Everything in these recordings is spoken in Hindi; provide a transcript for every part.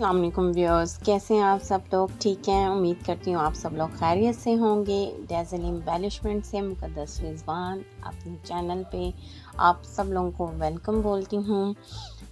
अस्सलाम वालेकुम व्यूअर्स, कैसे हैं आप सब लोग? ठीक हैं, उम्मीद करती हूँ आप सब लोग खैरियत से होंगे। डेज़ल एम्बेलिशमेंट से मुक़द्दस रिज़वान अपने चैनल पे आप सब लोगों को वेलकम बोलती हूँ।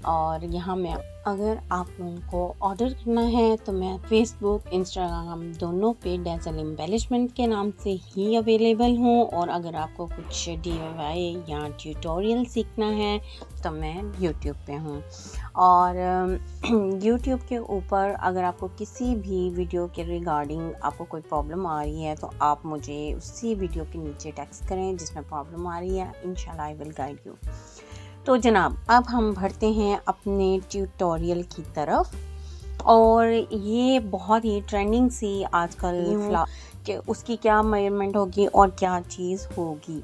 और यहाँ मैं अगर आप लोगों को ऑर्डर करना है तो मैं फ़ेसबुक, इंस्टाग्राम दोनों पे डेज़ल एम्बेलिशमेंट के नाम से ही अवेलेबल हूँ। और अगर आपको कुछ DIY या ट्यूटोरियल सीखना है तो मैं यूट्यूब पे हूँ। और यूट्यूब के ऊपर अगर आपको किसी भी वीडियो के रिगार्डिंग आपको कोई प्रॉब्लम आ रही है तो आप मुझे उसी वीडियो के नीचे टेक्स्ट करें जिसमें प्रॉब्लम आ रही है। इंशाल्लाह आई विल गाइड यू। तो जनाब, अब हम बढ़ते हैं अपने ट्यूटोरियल की तरफ। और ये बहुत ही ट्रेंडिंग सी आजकल कि उसकी क्या मेजरमेंट होगी और क्या चीज़ होगी।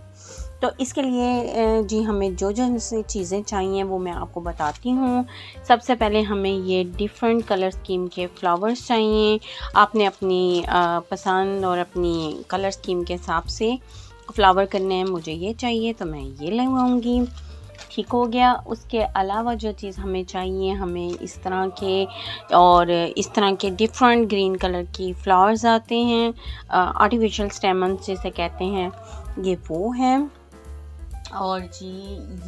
तो इसके लिए जी हमें जो चीज़ें चाहिए वो मैं आपको बताती हूँ। सबसे पहले हमें ये डिफरेंट कलर स्कीम के फ्लावर्स चाहिए। आपने अपनी पसंद और अपनी कलर स्कीम के हिसाब से फ्लावर करने हैं। मुझे ये चाहिए तो मैं ये लगाऊंगी। ठीक हो गया। उसके अलावा जो चीज़ हमें चाहिए, हमें इस तरह के डिफरेंट ग्रीन कलर की फ्लावर्स आते हैं, आर्टिफिशियल स्टेमन्स जिसे कहते हैं, ये वो हैं। और जी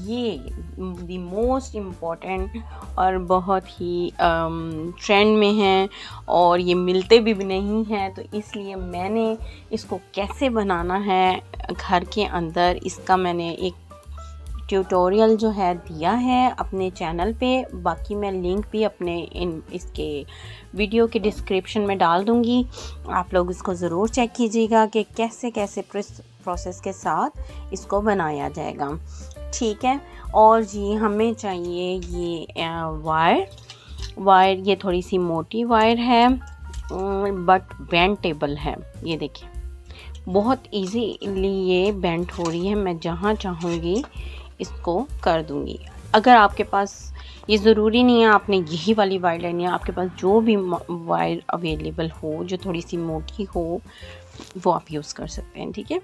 ये द मोस्ट इम्पॉर्टेंट और बहुत ही ट्रेंड में हैं और ये मिलते भी नहीं हैं। तो इसलिए मैंने इसको कैसे बनाना है घर के अंदर, इसका मैंने एक ट्यूटोरियल जो है दिया है अपने चैनल पे। बाकी मैं लिंक भी अपने इसके वीडियो के डिस्क्रिप्शन में डाल दूँगी। आप लोग इसको ज़रूर चेक कीजिएगा कि कैसे कैसे प्रोसेस के साथ इसको बनाया जाएगा। ठीक है। और जी हमें चाहिए ये वायर ये थोड़ी सी मोटी वायर है बट बेंडेबल है। ये देखिए बहुत इजीली ये बेंड हो रही है। मैं जहाँ चाहूँगी इसको कर दूँगी। अगर आपके पास, ये ज़रूरी नहीं है आपने यही वाली वायर लेनी है, आपके पास जो भी वायर अवेलेबल हो जो थोड़ी सी मोटी हो वो आप यूज़ कर सकते हैं। ठीक है।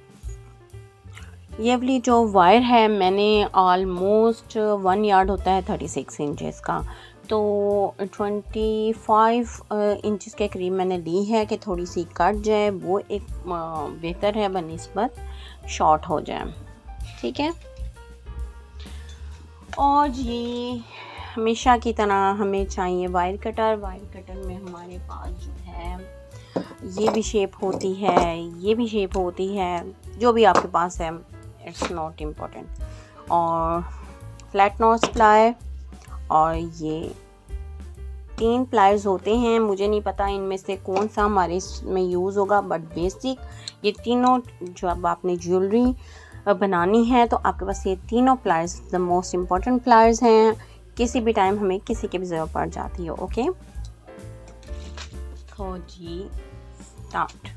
ये वाली जो वायर है मैंने ऑलमोस्ट 1 यार्ड होता है 36 इंचेस का, तो 25 इंचेस के करीब मैंने ली है कि थोड़ी सी कट जाए, वो एक बेहतर है बनिस्बत शॉर्ट हो जाए। ठीक है। और ये हमेशा की तरह हमें चाहिए वायर कटर। वायर कटर में हमारे पास जो है ये भी शेप होती है, ये भी शेप होती है, जो भी आपके पास है, इट्स नॉट इम्पोर्टेंट। और फ्लैट नोज प्लाई और ये 3 प्लायर्स होते हैं। मुझे नहीं पता इनमें से कौन सा हमारे इसमें यूज़ होगा, बट बेसिक ये तीनों जब आपने ज्वेलरी बनानी है तो आपके पास ये तीनों pliers the most important pliers हैं। किसी भी टाइम हमें किसी की भी ज़रूरत पड़ जाती है। ओके, तो जी स्टार्ट।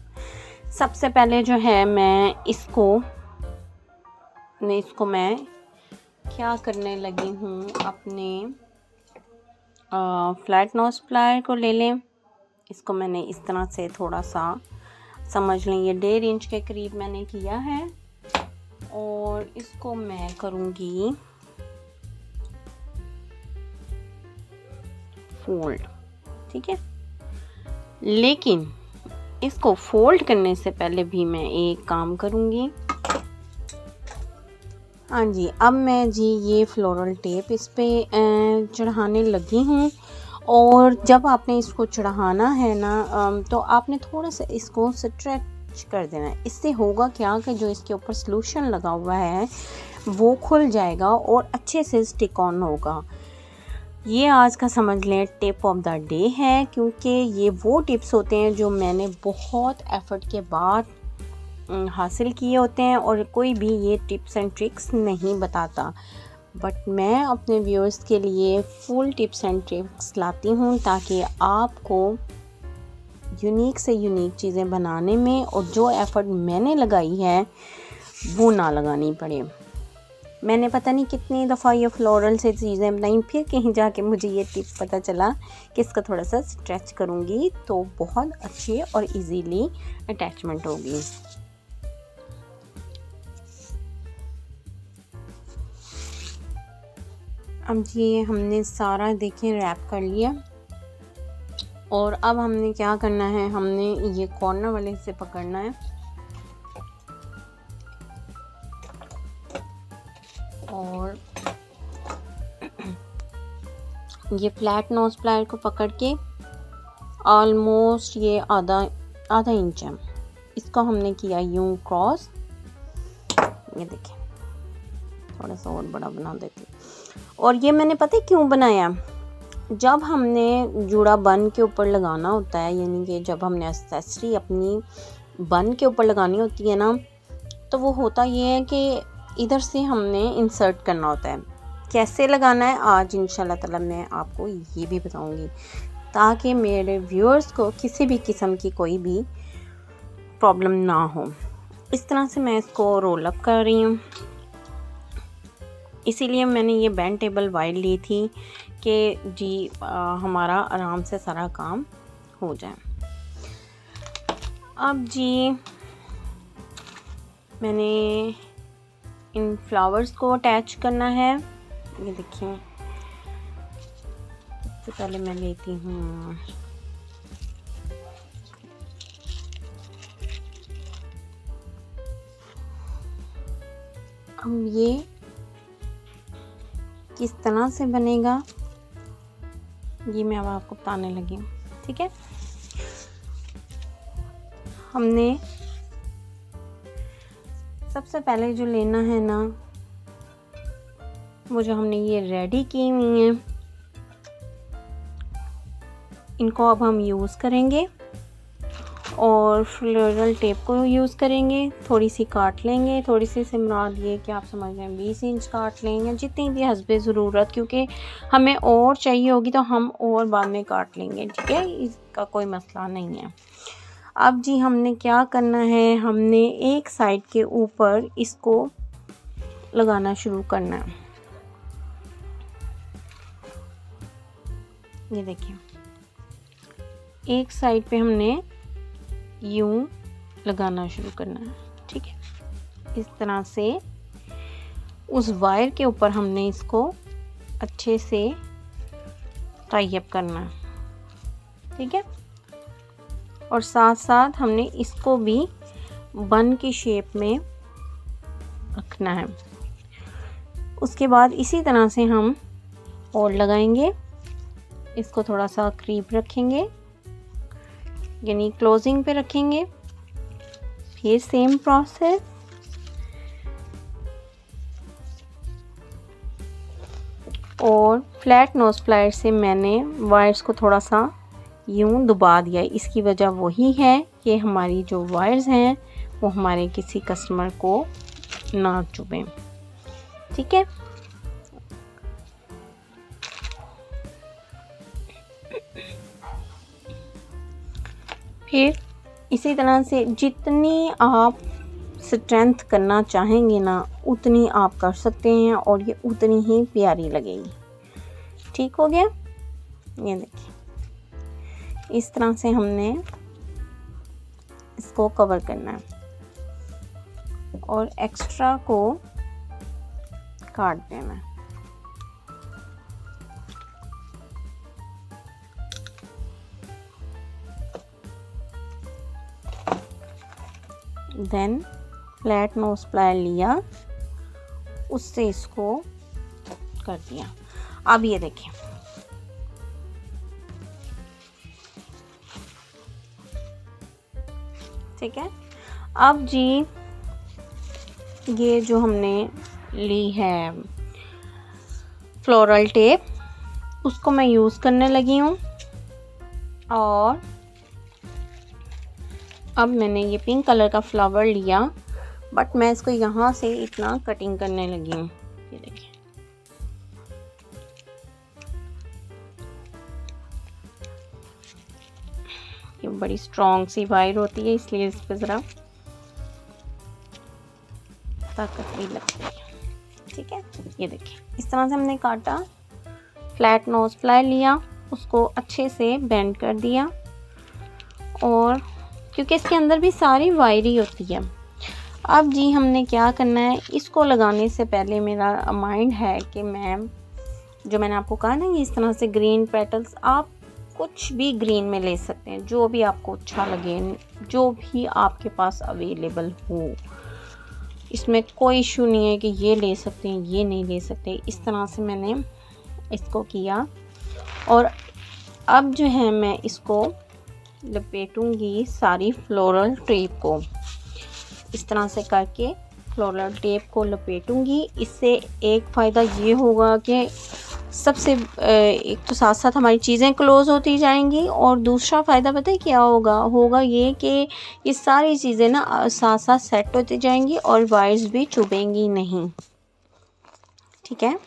सबसे पहले जो है मैं क्या करने लगी हूँ, अपने फ्लैट नोज प्लायर को ले लें। इसको मैंने इस तरह से थोड़ा सा समझ लें, ये 1.5 इंच के करीब मैंने किया है और इसको मैं करूँगी फोल्ड। ठीक है। लेकिन इसको फोल्ड करने से पहले भी मैं एक काम करूँगी। हाँ जी, अब मैं जी ये फ्लोरल टेप इस पे चढ़ाने लगी हूँ। और जब आपने इसको चढ़ाना है ना तो आपने थोड़ा सा इसको स्ट्रेच कर देना है। इससे होगा क्या कि जो इसके ऊपर सॉल्यूशन लगा हुआ है वो खुल जाएगा और अच्छे से स्टिक ऑन होगा। ये आज का समझ लें टिप ऑफ द डे है, क्योंकि ये वो टिप्स होते हैं जो मैंने बहुत एफर्ट के बाद हासिल किए होते हैं और कोई भी ये टिप्स एंड ट्रिक्स नहीं बताता, बट मैं अपने व्यूअर्स के लिए फुल टिप्स एंड ट्रिक्स लाती हूँ ताकि आपको यूनिक से यूनिक चीज़ें बनाने में और जो एफर्ट मैंने लगाई है वो ना लगानी पड़े। मैंने पता नहीं कितनी दफ़ा ये फ्लोरल से चीज़ें बनाई, फिर कहीं जाके मुझे ये टिप पता चला कि इसका थोड़ा सा स्ट्रेच करूँगी तो बहुत अच्छी और इजीली अटैचमेंट होगी। अब ये हमने सारा देखें रैप कर लिया। और अब हमने क्या करना है, हमने ये कॉर्नर वाले से पकड़ना है और ये फ्लैट नोज प्लायर को पकड़ के ऑलमोस्ट ये आधा इंच है, इसको हमने किया यूं क्रॉस। ये देखिए थोड़ा सा और बड़ा बना देती। और ये मैंने पता है क्यों बनाया, जब हमने जूड़ा बन के ऊपर लगाना होता है, यानी कि जब हमने एक्सेसरी अपनी बन के ऊपर लगानी होती है ना, तो वो होता ये है कि इधर से हमने इंसर्ट करना होता है। कैसे लगाना है आज इंशाल्लाह ताला मैं आपको ये भी बताऊंगी, ताकि मेरे व्यूअर्स को किसी भी किस्म की कोई भी प्रॉब्लम ना हो। इस तरह से मैं इसको रोल अप कर रही हूँ, इसीलिए मैंने ये बेंड टेबल वायर ली थी कि जी हमारा आराम से सारा काम हो जाए। अब जी मैंने इन फ्लावर्स को अटैच करना है। ये देखिए सबसे पहले मैं लेती हूँ अब ये किस तरह से बनेगा ये मैं अब आपको बताने लगी हूँ, ठीक है। हमने सबसे पहले जो लेना है ना, वो जो हमने ये रेडी की हुई है, इनको अब हम यूज़ करेंगे और फ्लोरल टेप को यूज़ करेंगे। थोड़ी सी काट लेंगे, थोड़ी सी सिमराद ये कि आप समझ लें 20 इंच काट लेंगे, जितनी भी हस्बे ज़रूरत, क्योंकि हमें और चाहिए होगी तो हम और बाद में काट लेंगे, ठीक है, इसका कोई मसला नहीं है। अब जी हमने क्या करना है, हमने एक साइड के ऊपर इसको लगाना शुरू करना है। ये देखिए एक साइड पे हमने यूं लगाना शुरू करना है, ठीक है। इस तरह से उस वायर के ऊपर हमने इसको अच्छे से टाई अप करना है, ठीक है। और साथ साथ हमने इसको भी बन की शेप में रखना है। उसके बाद इसी तरह से हम और लगाएंगे, इसको थोड़ा सा करीब रखेंगे, यानी क्लोजिंग पे रखेंगे। फिर सेम प्रोसेस, और फ्लैट नोज प्लायर से मैंने वायर्स को थोड़ा सा यूं दबा दिया। इसकी वजह वही है कि हमारी जो वायर्स हैं वो हमारे किसी कस्टमर को ना चुभें, ठीक है। फिर इसी तरह से जितनी आप स्ट्रेंथ करना चाहेंगे ना, उतनी आप कर सकते हैं और ये उतनी ही प्यारी लगेगी। ठीक हो गया। ये देखिए इस तरह से हमने इसको कवर करना है और एक्स्ट्रा को काट देना है। देन फ्लैट नोज प्लायर लिया, उससे इसको कर दिया। अब ये देखें ठीक है। अब जी ये जो हमने ली है फ्लोरल टेप, उसको मैं यूज़ करने लगी हूँ। और अब मैंने ये पिंक कलर का फ्लावर लिया, बट मैं इसको यहाँ से इतना कटिंग करने लगी हूँ। ये देखिए ये बड़ी स्ट्रॉन्ग सी वायर होती है, इसलिए इस पर ज़रा ताकत भी लगती है। ठीक है, ये देखिए इस तरह से हमने काटा, फ्लैट नोज प्लायर लिया, उसको अच्छे से बेंड कर दिया। और क्योंकि इसके अंदर भी सारी वायर ही होती है। अब जी हमने क्या करना है, इसको लगाने से पहले मेरा माइंड है कि मैंने आपको कहा ना, इस तरह से ग्रीन पेटल्स आप कुछ भी ग्रीन में ले सकते हैं, जो भी आपको अच्छा लगे, जो भी आपके पास अवेलेबल हो। इसमें कोई इशू नहीं है कि ये ले सकते हैं, ये नहीं ले सकते। इस तरह से मैंने इसको किया और अब जो है मैं इसको लपेटूंगी सारी फ्लोरल टेप को। इस तरह से करके फ्लोरल टेप को लपेटूंगी। इससे एक फ़ायदा ये होगा कि सबसे एक तो साथ साथ हमारी चीज़ें क्लोज़ होती जाएंगी, और दूसरा फ़ायदा पता है क्या होगा ये कि ये सारी चीज़ें ना साथ साथ सेट होती जाएंगी और वायर्स भी चुभेंगी नहीं। ठीक है,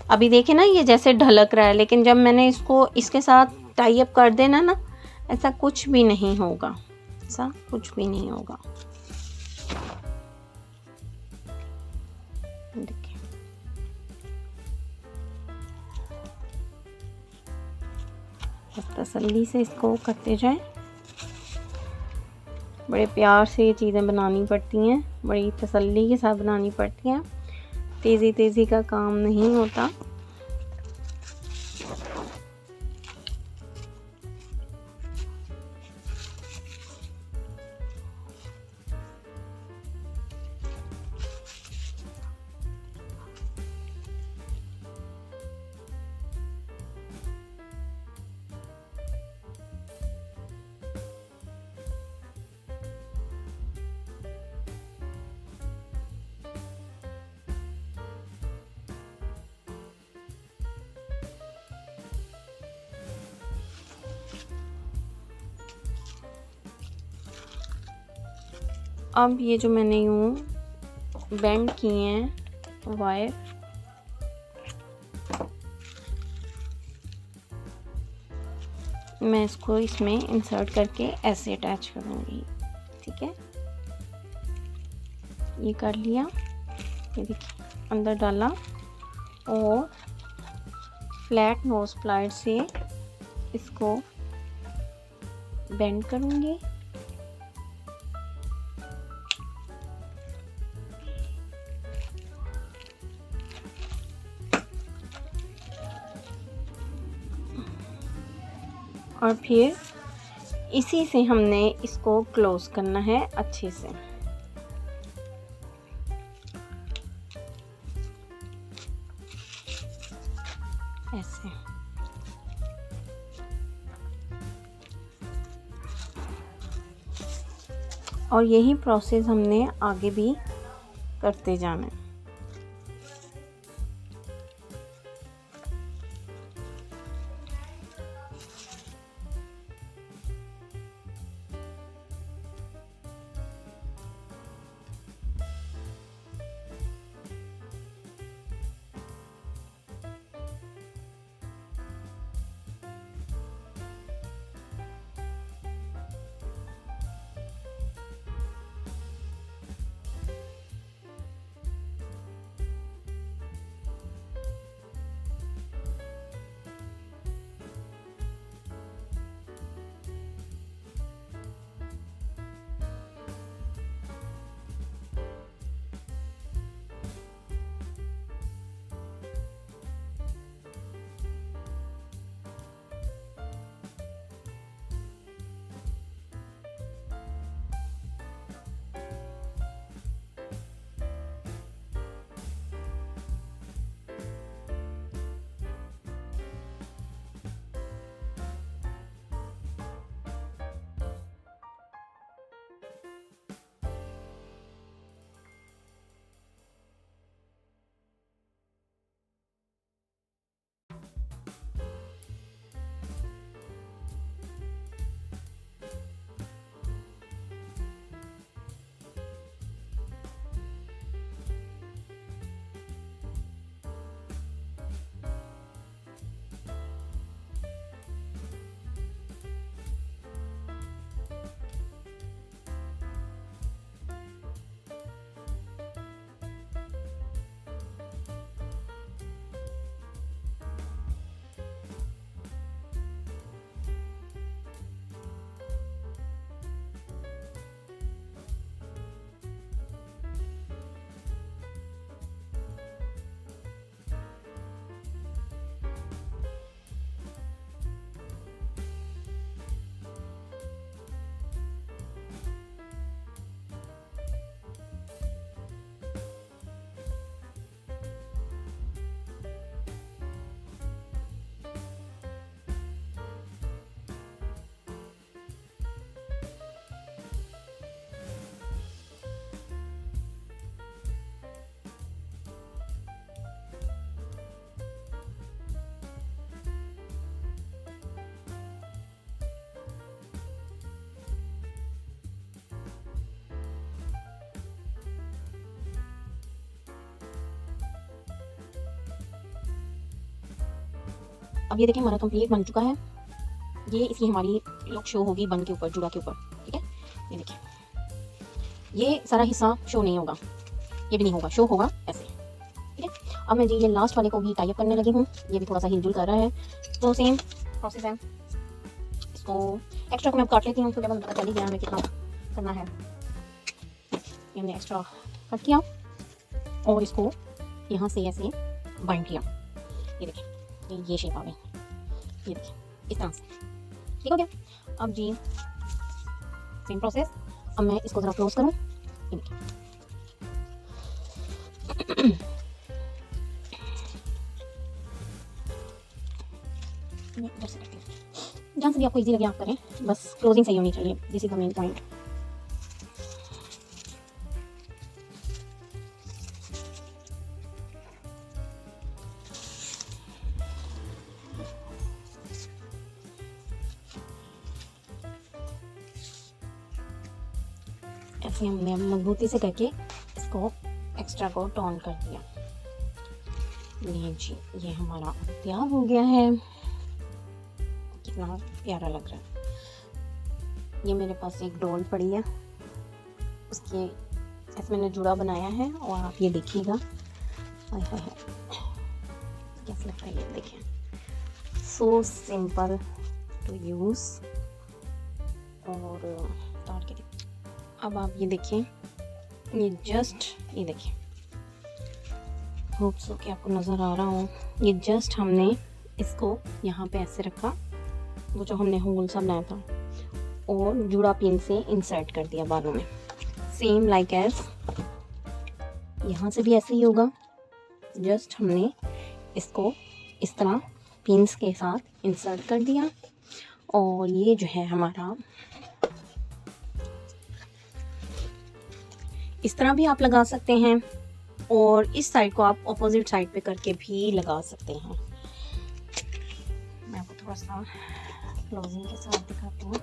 अभी देखें ना ये जैसे ढलक रहा है, लेकिन जब मैंने इसको इसके साथ टाई अप कर देना ना, ऐसा कुछ भी नहीं होगा, ऐसा कुछ भी नहीं होगा। देखिए बस तसल्ली से इसको करते जाएं। बड़े प्यार से ये चीज़ें बनानी पड़ती हैं, बड़ी तसल्ली के साथ बनानी पड़ती हैं, तेज़ी तेज़ी का काम नहीं होता। अब ये जो मैंने यूँ बेंड किए हैं वायर, मैं इसको इसमें इंसर्ट करके ऐसे अटैच करूँगी। ठीक है, ये कर लिया, ये देखिए अंदर डाला और फ्लैट नोज प्लाइड से इसको बेंड करूँगी। और फिर इसी से हमने इसको क्लोज करना है अच्छे से। ऐसे और यही प्रोसेस हमने आगे भी करते जाना है। अब ये देखिए हमारा कंप्लीट बन चुका है। ये इसकी हमारी लुक शो होगी बन के ऊपर, जुड़ा के ऊपर, ठीक है। ये देखिए ये सारा हिस्सा शो नहीं होगा, ये भी नहीं होगा, शो होगा ऐसे, ठीक है। अब मैं जी ये लास्ट वाले को भी टाई अप करने लगी हूँ। ये भी थोड़ा सा हिलजुल कर रहा है, तो सेम प्रोसेस है। इसको एक्स्ट्रा को मैं काट लेती हूँ, तो जब मुझे पता चल ही गया हमें कितना करना है। ये हमने एक्स्ट्रा कट किया और इसको यहाँ से ऐसे बाइंड किया। ये देखिए ये शेप आ गई, ये देखिए इस तरह से, ठीक हो गया। अब जी सेम प्रोसेस, अब मैं इसको ज़रा क्लोज करूँ। ये देखिए इधर से करती हूँ, जहाँ से भी आपको इजी लगे आप करें, बस क्लोजिंग सही होनी चाहिए, this is the main point. ऐसे हमने मजबूती से करके इसको एक्स्ट्रा को टर्न कर दिया। ये जी ये हमारा तैयार हो गया है, कितना प्यारा लग रहा है। ये मेरे पास एक डॉल पड़ी है, उसके ऐसे मैंने जुड़ा बनाया है और आप ये देखिएगा, हाय हाय हाय कैसा लगता है। ये देखिए सो सिंपल टू यूज़ और उतार के देखिए। अब आप ये देखिए, ये जस्ट ये देखिए, होप सो कि आपको नज़र आ रहा हो। ये जस्ट हमने इसको यहाँ पे ऐसे रखा, वो जो हमने होल सा बनाया था, और जुड़ा पिन से इंसर्ट कर दिया बालों में। सेम लाइक एज यहाँ से भी ऐसे ही होगा, जस्ट हमने इसको इस तरह पिन्स के साथ इंसर्ट कर दिया। और ये जो है हमारा, इस तरह भी आप लगा सकते हैं और इस साइड को आप ऑपोजिट साइड पे करके भी लगा सकते हैं। मैं आपको थोड़ा सा क्लोजिंग के साथ दिखाती हूँ।